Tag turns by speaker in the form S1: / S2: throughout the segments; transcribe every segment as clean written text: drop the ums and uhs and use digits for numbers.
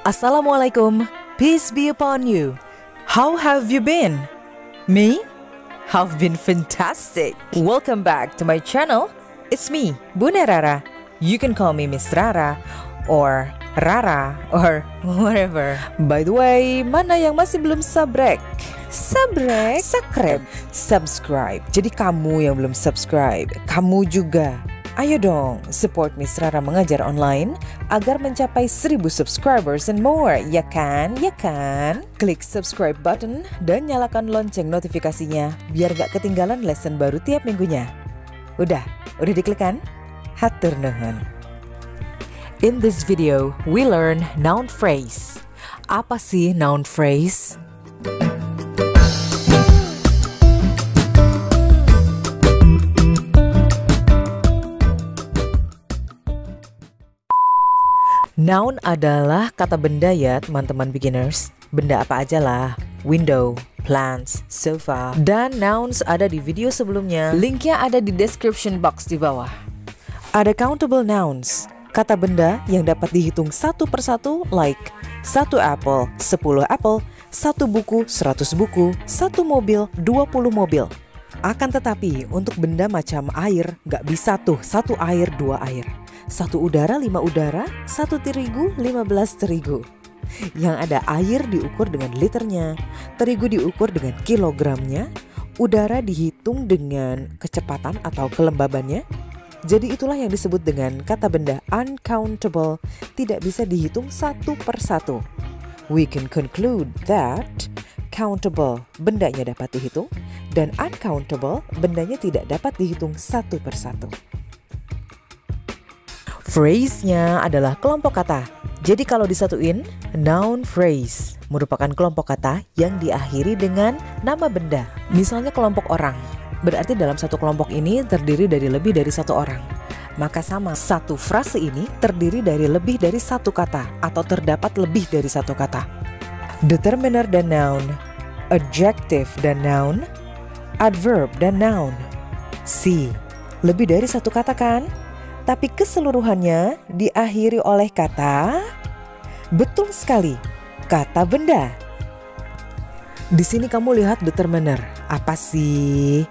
S1: Assalamualaikum, peace be upon you. How have you been? Me? Have been fantastic. Welcome back to my channel. It's me, Bunda Rara. You can call me Miss Rara or Rara or whatever. By the way, mana yang masih belum subscribe? Subscribe. Jadi kamu yang belum subscribe, kamu juga. Ayo dong, support Miss Rara mengajar online agar mencapai 1000 subscribers and more, ya kan? Ya kan? Klik subscribe button dan nyalakan lonceng notifikasinya biar gak ketinggalan lesson baru tiap minggunya. Udah diklik kan? Hatur nuhun. In this video, we learn noun phrase. Apa sih noun phrase? Noun adalah kata benda ya teman-teman beginners. Benda apa aja lah. Window, plants, sofa. Dan nouns ada di video sebelumnya. Linknya ada di description box di bawah. Ada countable nouns. Kata benda yang dapat dihitung satu persatu like 1 apple, 10 apple, 1 buku, 100 buku, 1 mobil, 20 mobil. Akan tetapi untuk benda macam air gak bisa tuh 1 air, 2 air. 1 udara, 5 udara, 1 terigu, 15 terigu. Yang ada air diukur dengan liternya, terigu diukur dengan kilogramnya, udara dihitung dengan kecepatan atau kelembabannya. Jadi itulah yang disebut dengan kata benda uncountable, tidak bisa dihitung satu persatu. We can conclude that countable, bendanya dapat dihitung, dan uncountable, bendanya tidak dapat dihitung satu persatu. Phrase-nya adalah kelompok kata. Jadi kalau disatuin, noun phrase merupakan kelompok kata yang diakhiri dengan nama benda. Misalnya kelompok orang, berarti dalam satu kelompok ini terdiri dari lebih dari satu orang. Maka sama, satu frase ini terdiri dari lebih dari satu kata atau terdapat lebih dari satu kata. Determiner dan noun, adjective dan noun, adverb dan noun. See, lebih dari satu kata kan? Tapi keseluruhannya diakhiri oleh kata, betul sekali, kata benda. Di sini kamu lihat determiner, apa sih?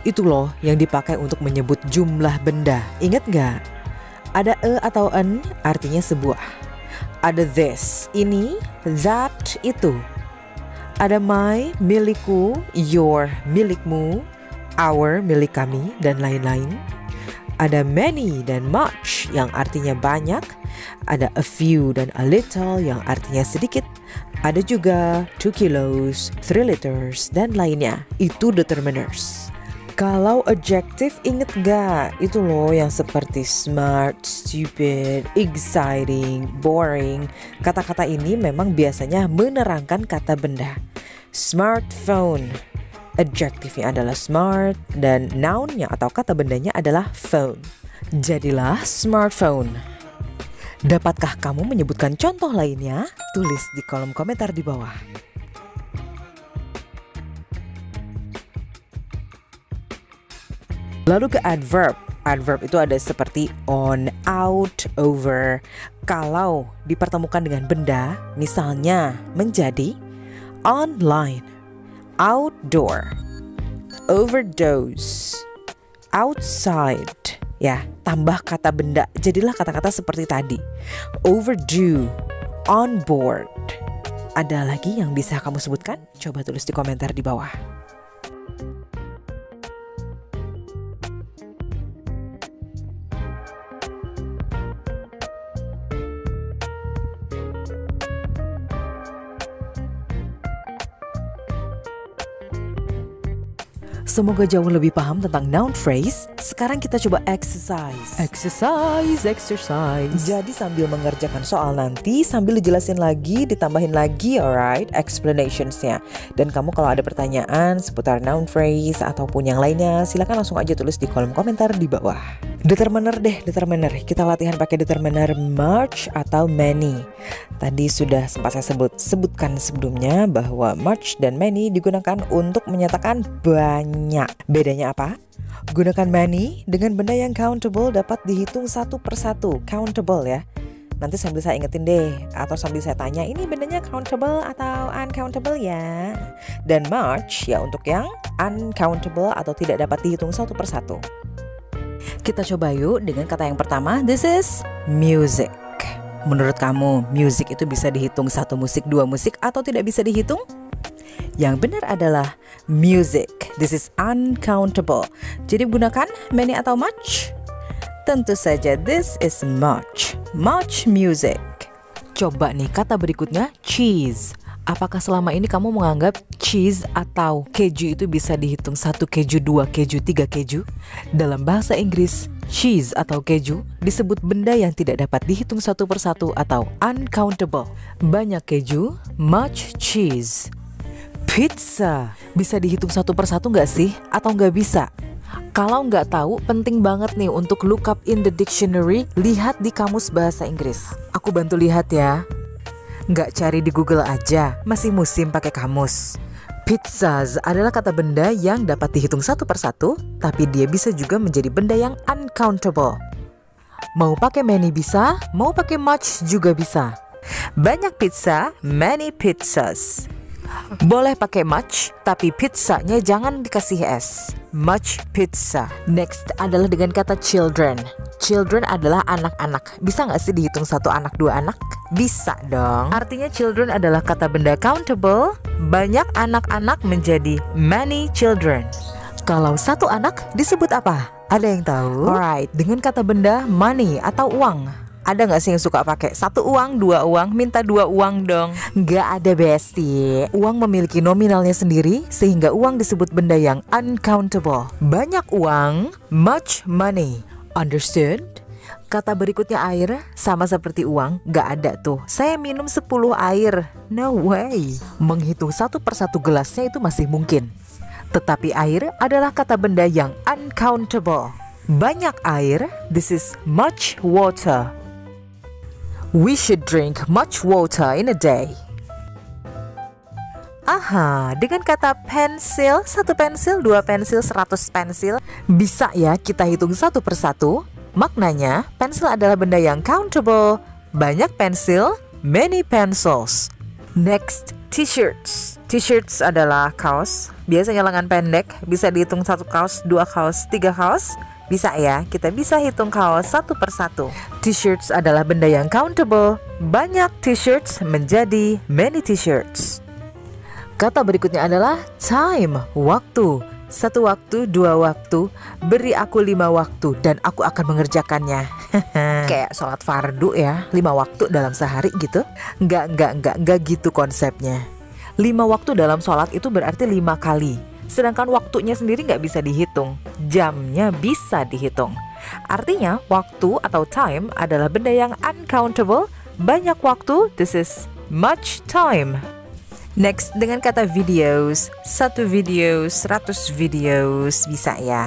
S1: Itu loh yang dipakai untuk menyebut jumlah benda. Ingat gak? Ada e atau en artinya sebuah. Ada this, ini, that, itu. Ada my, milikku, your, milikmu, our, milik kami, dan lain-lain. Ada many dan much yang artinya banyak. Ada a few dan a little yang artinya sedikit. Ada juga 2 kilos, 3 liters, dan lainnya. Itu determiners. Kalau adjective inget gak? Itu loh yang seperti smart, stupid, exciting, boring. Kata-kata ini memang biasanya menerangkan kata benda. Smartphone, adjektifnya adalah smart dan nounnya atau kata bendanya adalah phone. Jadilah smartphone. Dapatkah kamu menyebutkan contoh lainnya? Tulis di kolom komentar di bawah. Lalu ke adverb. Adverb itu ada seperti on, out, over. Kalau dipertemukan dengan benda, misalnya menjadi online, outdoor, overdose, outside. Ya, tambah kata benda, jadilah kata-kata seperti tadi. Overdue, on board. Ada lagi yang bisa kamu sebutkan? Coba tulis di komentar di bawah. Semoga jauh lebih paham tentang noun phrase. Sekarang kita coba exercise. Jadi sambil mengerjakan soal nanti, sambil dijelasin lagi, ditambahin lagi, alright, explanationsnya. Dan kamu kalau ada pertanyaan seputar noun phrase ataupun yang lainnya, silakan langsung aja tulis di kolom komentar di bawah. Determiner deh, determiner. Kita latihan pakai determiner much atau many. Tadi sudah sempat saya sebutkan sebelumnya bahwa much dan many digunakan untuk menyatakan banyak. Bedanya apa? Gunakan many dengan benda yang countable dapat dihitung satu persatu. Countable ya. Nanti sambil saya ingetin deh, atau sambil saya tanya, ini bendanya countable atau uncountable ya. Dan much ya untuk yang uncountable atau tidak dapat dihitung satu persatu. Kita coba yuk dengan kata yang pertama. This is music. Menurut kamu, music itu bisa dihitung satu musik, dua musik, atau tidak bisa dihitung? Yang benar adalah music. This is uncountable. Jadi gunakan many atau much? Tentu saja this is much. Much music. Coba nih kata berikutnya, cheese. Apakah selama ini kamu menganggap cheese atau keju itu bisa dihitung satu keju, dua keju, tiga keju? Dalam bahasa Inggris, cheese atau keju disebut benda yang tidak dapat dihitung satu persatu atau uncountable. Banyak keju, much cheese. Pizza bisa dihitung satu persatu nggak sih? Atau nggak bisa? Kalau nggak tahu, penting banget nih untuk look up in the dictionary, lihat di kamus bahasa Inggris. Aku bantu lihat ya. Nggak cari di Google aja, masih musim pakai kamus. Pizzas adalah kata benda yang dapat dihitung satu persatu, tapi dia bisa juga menjadi benda yang uncountable. Mau pakai many bisa, mau pakai much juga bisa. Banyak pizza, many pizzas. Boleh pakai much, tapi pizzanya jangan dikasih S. Much pizza. Next adalah dengan kata children. Children adalah anak-anak. Bisa gak sih dihitung satu anak, dua anak? Bisa dong. Artinya children adalah kata benda countable. Banyak anak-anak menjadi many children. Kalau satu anak disebut apa? Ada yang tahu? Alright, dengan kata benda money atau uang. Ada gak sih yang suka pakai satu uang, dua uang, minta dua uang dong? Gak ada bestie. Uang memiliki nominalnya sendiri, sehingga uang disebut benda yang uncountable. Banyak uang, much money. Understood? Kata berikutnya air, sama seperti uang, gak ada tuh. Saya minum 10 air. No way. Menghitung satu persatu gelasnya itu masih mungkin. Tetapi air adalah kata benda yang uncountable. Banyak air, this is much water. We should drink much water in a day. Aha, dengan kata pensil, satu pensil, dua pensil, 100 pensil, bisa ya kita hitung satu persatu. Maknanya, pensil adalah benda yang countable. Banyak pensil, many pencils. Next, t-shirts. T-shirts adalah kaos, biasanya lengan pendek, bisa dihitung satu kaos, dua kaos, tiga kaos. Bisa ya, kita bisa hitung kaos satu persatu. T-shirts adalah benda yang countable. Banyak t-shirts menjadi many t-shirts. Kata berikutnya adalah time, waktu. Satu waktu, dua waktu, beri aku 5 waktu dan aku akan mengerjakannya. Kayak sholat fardu ya, 5 waktu dalam sehari gitu. Enggak gitu konsepnya. 5 waktu dalam sholat itu berarti 5 kali. Sedangkan waktunya sendiri nggak bisa dihitung, jamnya bisa dihitung. Artinya waktu atau time adalah benda yang uncountable. Banyak waktu, this is much time. Next, dengan kata videos. 1 video, 100 videos, bisa ya.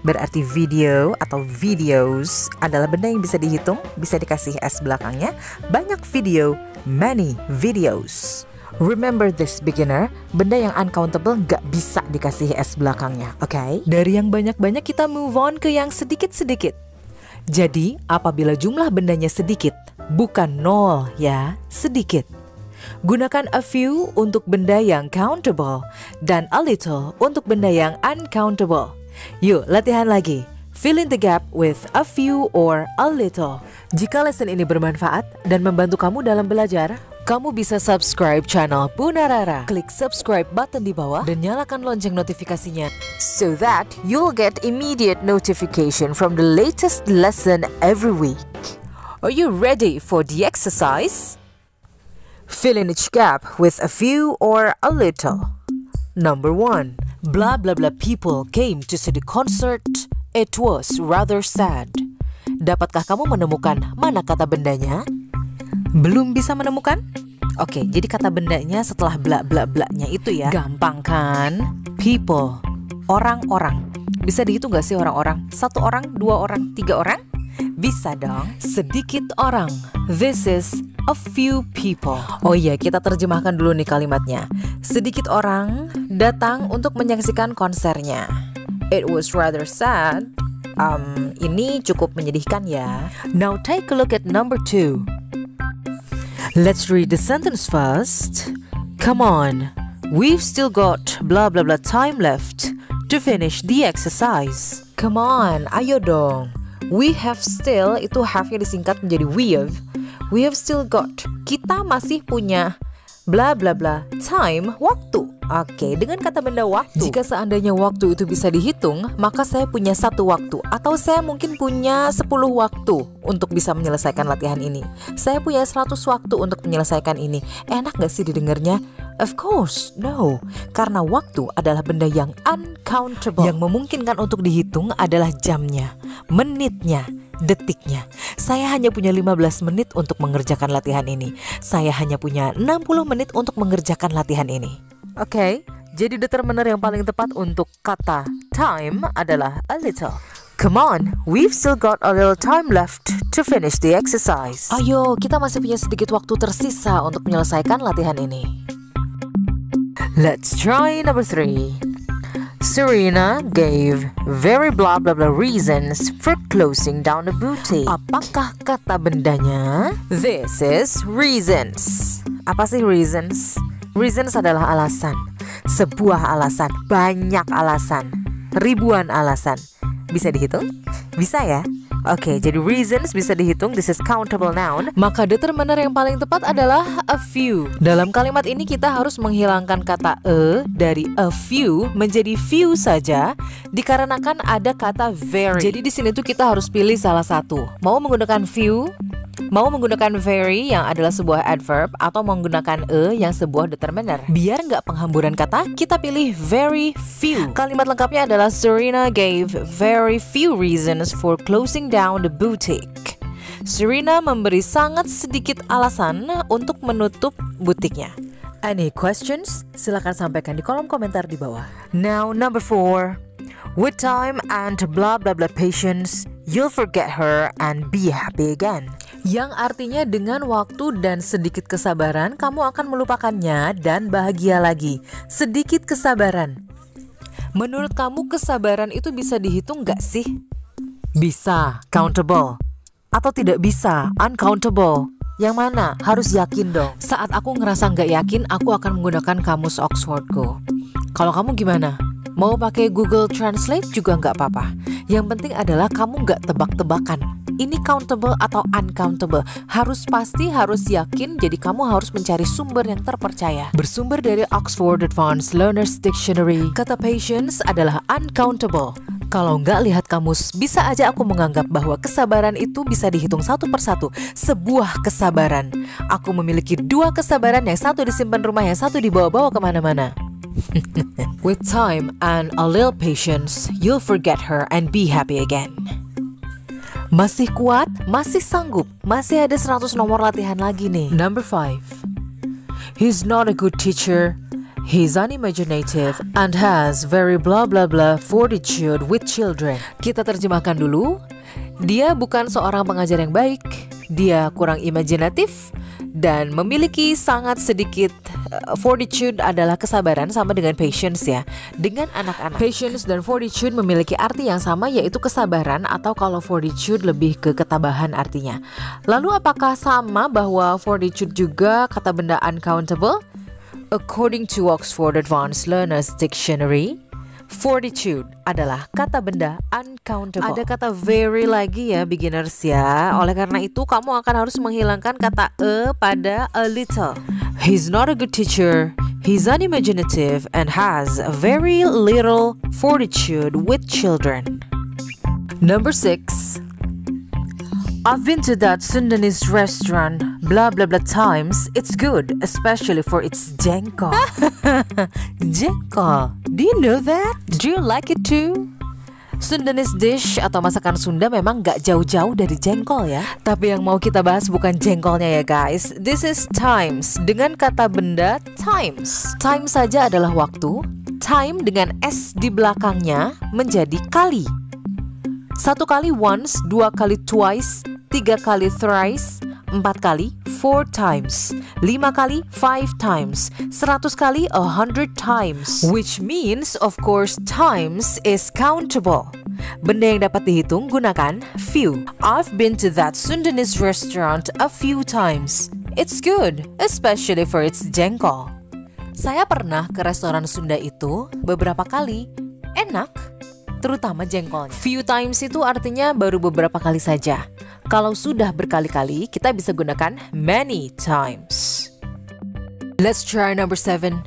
S1: Berarti video atau videos adalah benda yang bisa dihitung, bisa dikasih S belakangnya. Banyak video, many videos. Remember this beginner, benda yang uncountable nggak bisa dikasih S belakangnya, oke? Dari yang banyak-banyak kita move on ke yang sedikit-sedikit. Jadi, apabila jumlah bendanya sedikit, bukan 0 ya, sedikit. Gunakan a few untuk benda yang countable dan a little untuk benda yang uncountable. Yuk, latihan lagi. Fill in the gap with a few or a little. Jika lesson ini bermanfaat dan membantu kamu dalam belajar, kamu bisa subscribe channel Punarara. Klik subscribe button di bawah dan nyalakan lonceng notifikasinya so that you'll get immediate notification from the latest lesson every week. Are you ready for the exercise? Fill in each gap with a few or a little. Number 1. Blah blah blah people came to see the concert. It was rather sad. Dapatkah kamu menemukan mana kata bendanya? Belum bisa menemukan? Oke, jadi kata bendanya setelah bla bla blanya itu ya. Gampang kan? People, orang-orang. Bisa dihitung gak sih orang-orang? 1 orang, 2 orang, 3 orang? Bisa dong. Sedikit orang. This is a few people. Oh iya, kita terjemahkan dulu nih kalimatnya. Sedikit orang datang untuk menyaksikan konsernya. It was rather sad. Ini cukup menyedihkan ya. Now take a look at number 2. Let's read the sentence first. Come on, we've still got blah blah blah time left to finish the exercise. Come on, ayo dong. We have still, itu have-nya disingkat menjadi we have. We have still got, kita masih punya bla bla bla time, waktu. Oke, dengan kata benda waktu, jika seandainya waktu itu bisa dihitung, maka saya punya 1 waktu, atau saya mungkin punya 10 waktu untuk bisa menyelesaikan latihan ini. Saya punya 100 waktu untuk menyelesaikan ini. Enak gak sih didengarnya? Of course, no. Karena waktu adalah benda yang uncountable. Yang memungkinkan untuk dihitung adalah jamnya, menitnya, detiknya. Saya hanya punya 15 menit untuk mengerjakan latihan ini. Saya hanya punya 60 menit untuk mengerjakan latihan ini. Oke, jadi determiner yang paling tepat untuk kata time adalah a little. Come on, we've still got a little time left to finish the exercise. Ayo, kita masih punya sedikit waktu tersisa untuk menyelesaikan latihan ini. Let's try number 3. Serena gave very blah blah blah reasons for closing down the boutique. Apakah kata bendanya? This is reasons. Apa sih reasons? Reasons adalah alasan. Sebuah alasan, banyak alasan, ribuan alasan. Bisa dihitung? Bisa ya? Oke, jadi reasons bisa dihitung. This is countable noun. Maka determiner yang paling tepat adalah a few. Dalam kalimat ini kita harus menghilangkan kata a dari a few menjadi few saja, dikarenakan ada kata very. Jadi di sini tuh kita harus pilih salah satu. Mau menggunakan few, mau menggunakan very yang adalah sebuah adverb, atau menggunakan a yang sebuah determiner. Biar nggak penghamburan kata, kita pilih very few. Kalimat lengkapnya adalah Serena gave very few reasons for closing down the boutique. Serena memberi sangat sedikit alasan untuk menutup butiknya. Any questions? Silakan sampaikan di kolom komentar di bawah. Now number 4. With time and blah blah blah patience, you'll forget her and be happy again. Yang artinya dengan waktu dan sedikit kesabaran, kamu akan melupakannya dan bahagia lagi. Sedikit kesabaran. Menurut kamu kesabaran itu bisa dihitung gak sih? Bisa, countable. Atau tidak bisa, uncountable. Yang mana? Harus yakin dong. Saat aku ngerasa gak yakin, aku akan menggunakan kamus Oxfordku. Kalau kamu gimana? Mau pakai Google Translate juga gak apa-apa. Yang penting adalah kamu gak tebak-tebakan. Ini countable atau uncountable. Harus pasti, harus yakin. Jadi kamu harus mencari sumber yang terpercaya. Bersumber dari Oxford Advanced Learners Dictionary, kata patience adalah uncountable. Kalau nggak lihat kamus, bisa aja aku menganggap bahwa kesabaran itu bisa dihitung satu persatu. Sebuah kesabaran. Aku memiliki 2 kesabaran, yang satu disimpan rumah, yang satu dibawa-bawa kemana-mana. With time and a little patience, you'll forget her and be happy again. Masih kuat, masih sanggup, masih ada 100 nomor latihan lagi nih. Number 5. He's not a good teacher. He's unimaginative and has very blah blah blah fortitude with children. Kita terjemahkan dulu. Dia bukan seorang pengajar yang baik. Dia kurang imajinatif dan memiliki sangat sedikit fortitude adalah kesabaran, sama dengan patience ya. Dengan anak-anak, patience dan fortitude memiliki arti yang sama, yaitu kesabaran, atau kalau fortitude lebih ke ketabahan artinya. Lalu apakah sama bahwa fortitude juga kata benda uncountable? According to Oxford Advanced Learners Dictionary, fortitude adalah kata benda uncountable. Ada kata very lagi ya beginners ya. Oleh karena itu kamu akan harus menghilangkan kata a pada a little. He's not a good teacher. He's unimaginative and has very little fortitude with children. Number 6. I've been to that Sundanese restaurant blah blah blah times. It's good, especially for its jengkol. Jengkol. Do you know that? Do you like it too? Sundanese dish atau masakan Sunda memang gak jauh-jauh dari jengkol ya. Tapi yang mau kita bahas bukan jengkolnya ya guys. This is times dengan kata benda times. Time saja adalah waktu. Time dengan S di belakangnya menjadi kali. 1 kali once, 2 kali twice, 3 kali thrice, 4 kali 4 times, 5 kali 5 times, 100 kali 100 times. Which means of course times is countable. Benda yang dapat dihitung gunakan few. I've been to that Sundanese restaurant a few times. It's good, especially for its jengkol. Saya pernah ke restoran Sunda itu beberapa kali. Enak, terutama jengkolnya. Few times itu artinya baru beberapa kali saja. Kalau sudah berkali-kali, kita bisa gunakan many times. Let's try number 7.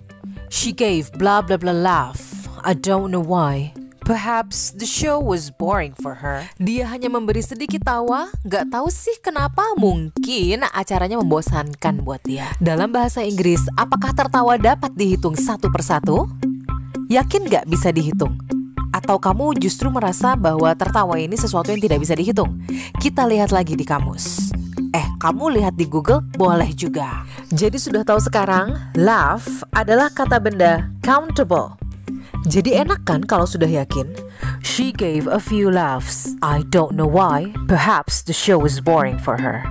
S1: She gave blah blah blah laugh. I don't know why. Perhaps the show was boring for her. Dia hanya memberi sedikit tawa, gak tahu sih kenapa, mungkin acaranya membosankan buat dia. Dalam bahasa Inggris, apakah tertawa dapat dihitung satu persatu? Yakin gak bisa dihitung? Atau kamu justru merasa bahwa tertawa ini sesuatu yang tidak bisa dihitung? Kita lihat lagi di kamus. Kamu lihat di Google, boleh juga. Jadi sudah tahu sekarang, laugh adalah kata benda countable. Jadi enak kan kalau sudah yakin? She gave a few laughs. I don't know why. Perhaps the show was boring for her.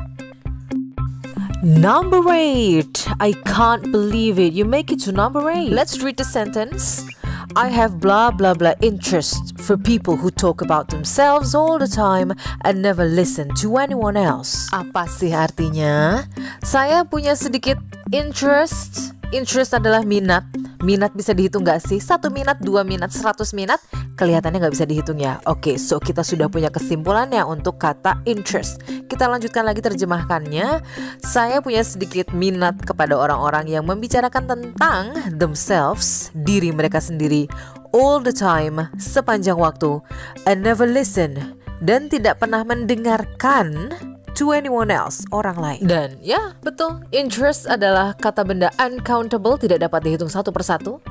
S1: Number 8. I can't believe it. You make it to number 8. Let's read the sentence. I have blah blah blah interest for people who talk about themselves all the time and never listen to anyone else. Apa sih artinya? Saya punya sedikit interest. Interest adalah minat. Minat bisa dihitung gak sih? 1 minat, 2 minat, 100 minat? Kelihatannya gak bisa dihitung ya. Oke, so kita sudah punya kesimpulannya untuk kata interest. Kita lanjutkan lagi terjemahkannya. Saya punya sedikit minat kepada orang-orang yang membicarakan tentang themselves, diri mereka sendiri, all the time, sepanjang waktu, and never listen, dan tidak pernah mendengarkan to anyone else, orang lain. Dan ya, betul, interest adalah kata benda uncountable, tidak dapat dihitung satu persatu.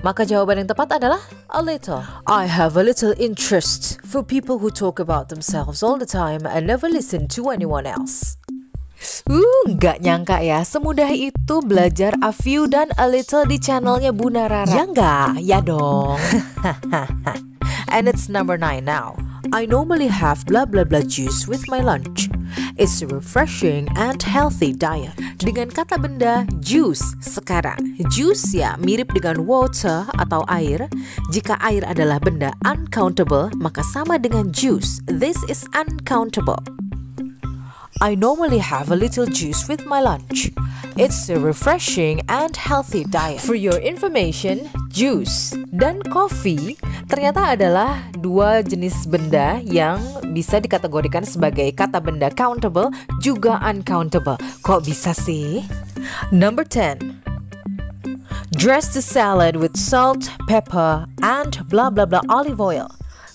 S1: Maka jawaban yang tepat adalah a little. I have a little interest for people who talk about themselves all the time and never listen to anyone else. Nggak nyangka ya, semudah itu belajar a few dan a little di channelnya Bunda Rara. Ya nggak? Ya dong. And it's number 9 now. I normally have blah blah blah juice with my lunch. It's a refreshing and healthy diet. Dengan kata benda juice sekarang. Juice ya mirip dengan water atau air. Jika air adalah benda uncountable, maka sama dengan juice. This is uncountable. I normally have a little juice with my lunch. It's a refreshing and healthy diet. For your information, juice dan coffee ternyata adalah dua jenis benda yang bisa dikategorikan sebagai kata benda countable juga uncountable. Kok bisa sih? Number 10. Dress the salad with salt, pepper, and blah blah blah olive oil.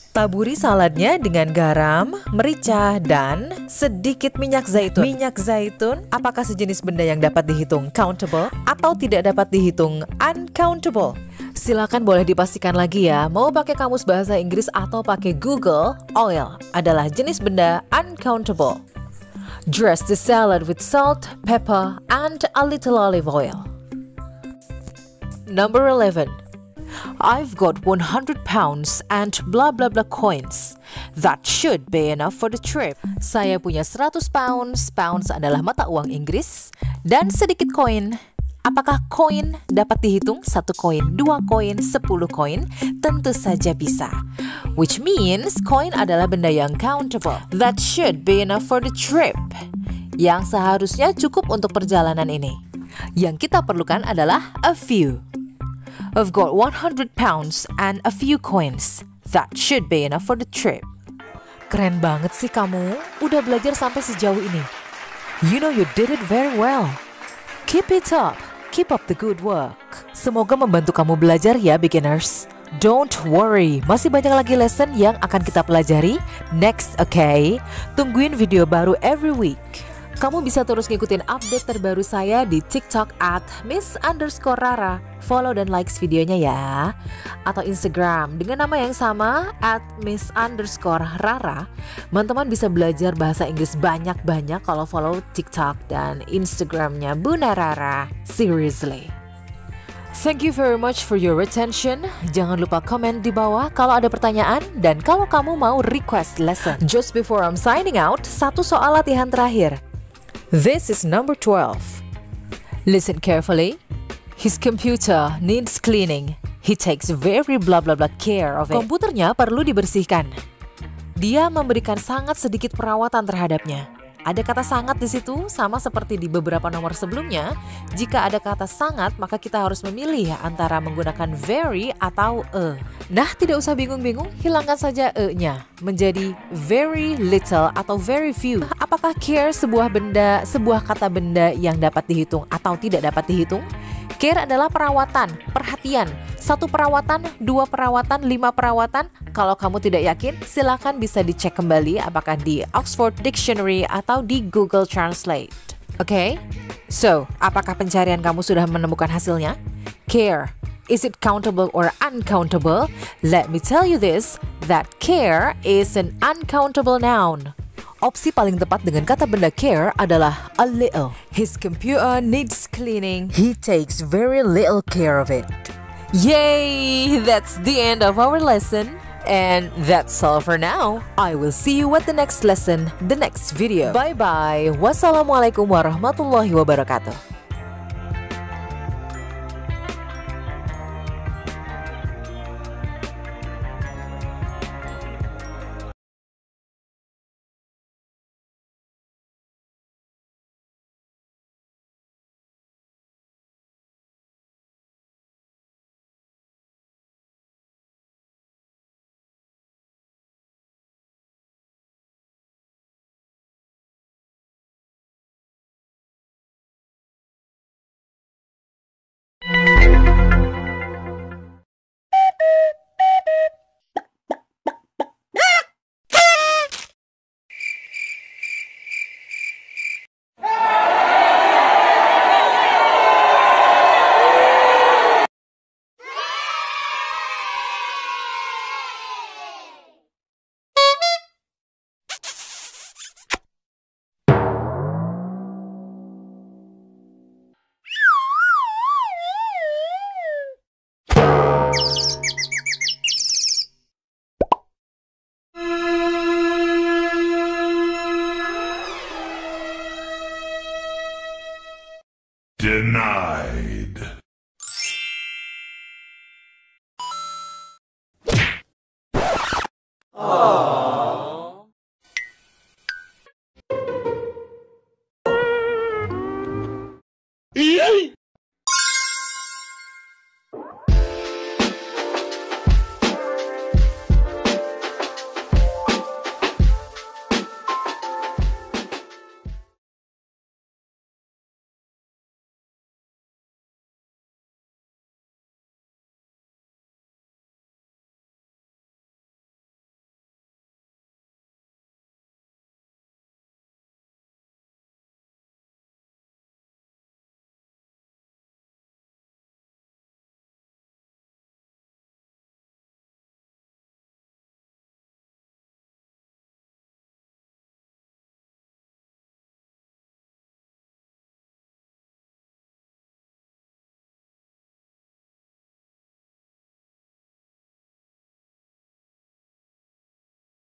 S1: Taburi saladnya dengan garam, merica, dan sedikit minyak zaitun. Minyak zaitun, apakah sejenis benda yang dapat dihitung countable atau tidak dapat dihitung uncountable? Silakan boleh dipastikan lagi ya, mau pakai kamus bahasa Inggris atau pakai Google, oil adalah jenis benda uncountable. Dress the salad with salt, pepper, and a little olive oil. Number 11. I've got 100 pounds and blah blah blah coins. That should be enough for the trip. Saya punya 100 pounds. Pounds adalah mata uang Inggris. Dan sedikit koin. Apakah koin dapat dihitung? 1 koin, 2 koin, 10 koin? Tentu saja bisa. Which means koin adalah benda yang countable. That should be enough for the trip. Yang seharusnya cukup untuk perjalanan ini. Yang kita perlukan adalah a few. I've got 100 pounds and a few coins. That should be enough for the trip. Keren banget sih kamu, udah belajar sampai sejauh ini. You know you did it very well. Keep it up. Keep up the good work. Semoga membantu kamu belajar ya beginners. Don't worry, masih banyak lagi lesson yang akan kita pelajari next, okay? Tungguin video baru every week. Kamu bisa terus ngikutin update terbaru saya di TikTok @miss_rara. Follow dan likes videonya ya. Atau Instagram dengan nama yang sama @miss_rara. Teman-teman bisa belajar bahasa Inggris banyak-banyak kalau follow TikTok dan Instagramnya Bunda Rara. Seriously. Thank you very much for your attention. Jangan lupa komen di bawah kalau ada pertanyaan dan kalau kamu mau request lesson. Just before I'm signing out, satu soal latihan terakhir. This is number 12. Listen carefully. His computer needs cleaning. He takes very blah blah blah care of it. Komputernya perlu dibersihkan. Dia memberikan sangat sedikit perawatan terhadapnya. Ada kata sangat di situ, sama seperti di beberapa nomor sebelumnya. Jika ada kata sangat, maka kita harus memilih antara menggunakan very atau a. Nah, tidak usah bingung-bingung, hilangkan saja e-nya menjadi very little atau very few. Apakah care sebuah benda, sebuah kata benda yang dapat dihitung atau tidak dapat dihitung? Care adalah perawatan, perhatian. 1 perawatan, 2 perawatan, 5 perawatan. Kalau kamu tidak yakin, silakan bisa dicek kembali apakah di Oxford Dictionary atau di Google Translate. Oke? So, apakah pencarian kamu sudah menemukan hasilnya? Care. Is it countable or uncountable? Let me tell you this, that care is an uncountable noun. Opsi paling tepat dengan kata benda care adalah a little. His computer needs cleaning. He takes very little care of it. Yay! That's the end of our lesson. And that's all for now. I will see you at the next lesson, the next video. Bye-bye. Wassalamualaikum warahmatullahi wabarakatuh.
S2: Denied. Aww.